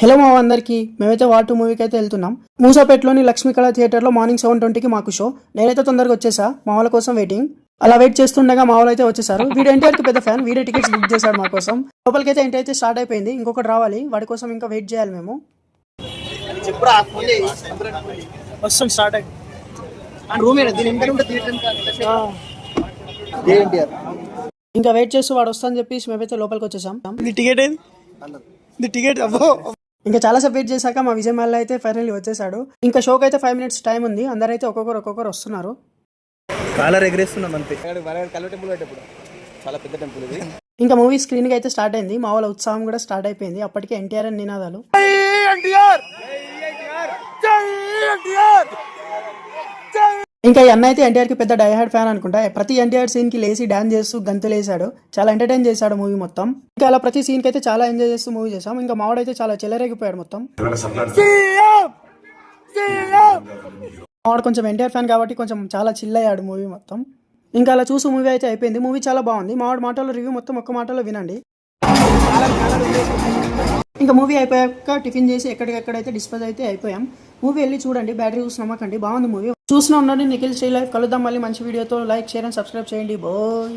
Hello మా అందరికి మేమైతే వాటు మూవీకి అయితే వెళ్తున్నాం. మూసాపేటలోని లక్ష్మీకళ థియేటర్లో మార్నింగ్ 7:20కి మాకు షో. నేనైతే తొందరగా వచ్చేసా, మా వాళ్ళ కోసం వెయిటింగ్. అలా వెయిట్ చేస్తుండగా మా వాళ్ళు అయితే వచ్చేసారు. వీడియో ఎన్టీఆర్కి పెద్ద ఫ్యాన్, వీడియో టికెట్స్ బుక్ చేశాడు మా కోసం. లోపలికైతే ఎంట్రీ అయితే స్టార్ట్ అయిపోయింది. ఇంకొకటి రావాలి, వాడి కోసం ఇంకా వెయిట్ చేయాలి మేము. ఇంకా వెయిట్ చేస్తూ వాడు వస్తా అని చెప్పేసి మేమైతే లోపలికి వచ్చేసాం. ఇంకా చాలా సేపు వెయిట్ చేశాక మా విజయ్ మల్ల అయితే ఫైనల్లీ వచ్చేసాడు. ఇంకా షోకి అయితే 5 minutes టైం ఉంది. అందరైతే ఒక్కొక్కరు వస్తున్నారు. ఇంకా మూవీ స్క్రీన్ కి అయితే స్టార్ట్ అయింది. మా వాళ్ళ ఉత్సాహం కూడా స్టార్ట్ అయిపోయింది. అప్పటికే ఎన్టీఆర్ అని నినాదాలు. ఇంకా ఈ అన్న అయితే ఎన్టీఆర్ కి పెద్ద డైహార్డ్ ఫ్యాన్ అనుకుంటా. ప్రతి ఎన్టీఆర్ సీన్ కి లేసి డాన్స్ చేస్తూ గంతులేసాడు. చాలా ఎంటర్టైన్ చేశాడు మూవీ మొత్తం. ఇంకా అలా ప్రతి సీన్ కి అయితే చాలా ఎంజాయ్ చేస్తూ మూవీ చేసాం. ఇంకా మావాడైతే చాలా చెలరేగిపోయాడు మొత్తం. మావాడు కొంచెం ఎన్టీఆర్ ఫ్యాన్ కాబట్టి కొంచెం చాలా చిల్ అయ్యాడు మూవీ మొత్తం. ఇంకా అలా చూసి మూవీ అయితే అయిపోయింది. మూవీ చాలా బాగుంది. మావాడు మాటల్లో రివ్యూ మొత్తం ఒక్క మాటలో వినండి. ఇంకా మూవీ అయిపోయాక టిఫిన్ చేసి ఎక్కడికెక్కడైతే డిస్పోజ్ అయితే అయిపోయాం. మూవీ వెళ్ళి చూడండి, బ్యాటరీ చూసి నమ్మకండి, బాగుంది మూవీ. చూసిన ఉండండి. నిఖిల్ స్టే లైఫ్ కలుద్దాం మళ్ళీ మంచి వీడియోతో. లైక్, షేర్ అండ్ సబ్స్క్రైబ్ చేయండి. బాయ్.